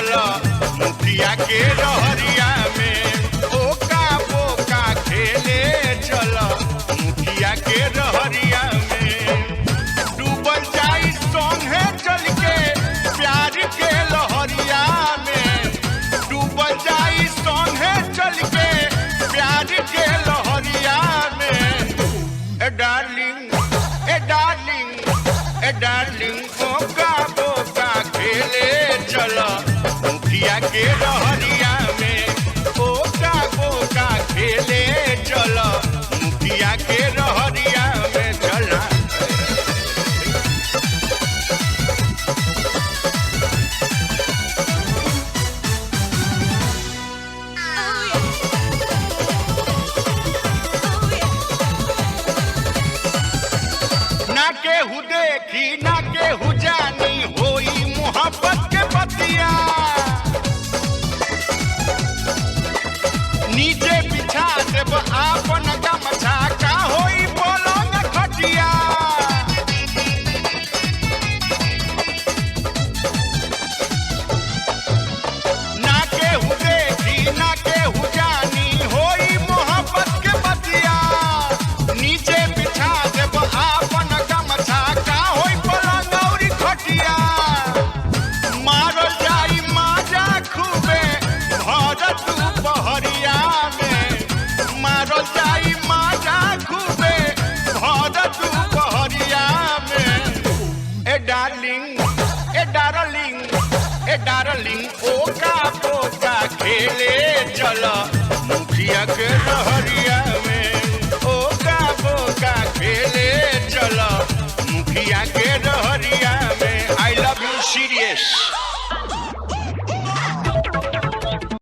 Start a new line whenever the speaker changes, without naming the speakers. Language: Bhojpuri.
चल मुखिया के रहरिया में ओका बोका खेले चल मुखिया के रहरिया में डूबल जाई संगे चल के प्यार के लहरिया में डूबल जाई संगे चल के प्यार के लहरिया में ए डार्लिंग ए डार्लिंग ए डार्लिंग ओका बोका खेले चल मुखिया के रहरिया में ओका बोका खेले चल मुखिया के रहरिया में चला ना केहू देखी ना केहू जानी होई मोहब्बत के बतिया नीचे बिछा देब आपन गमछा का होई बोलो न खटिया ना केहू देखी ना केहू जानी होई मोहब्बत के बतिया नीचे बिछा देब आपन गमछा का होई पलंग औरी खटिया मारल जाई माजा खूबे भरत बहरिया में मारल जाई माजा खूबे भरत बहरिया में ए डार्लिंग ए डार्लिंग ए डार्लिंग ओका बोका खेले चल मुखिया के रहरिया में ओका बोका खेले चल मुखिया के रहरिया में आई लव यू सीरियस।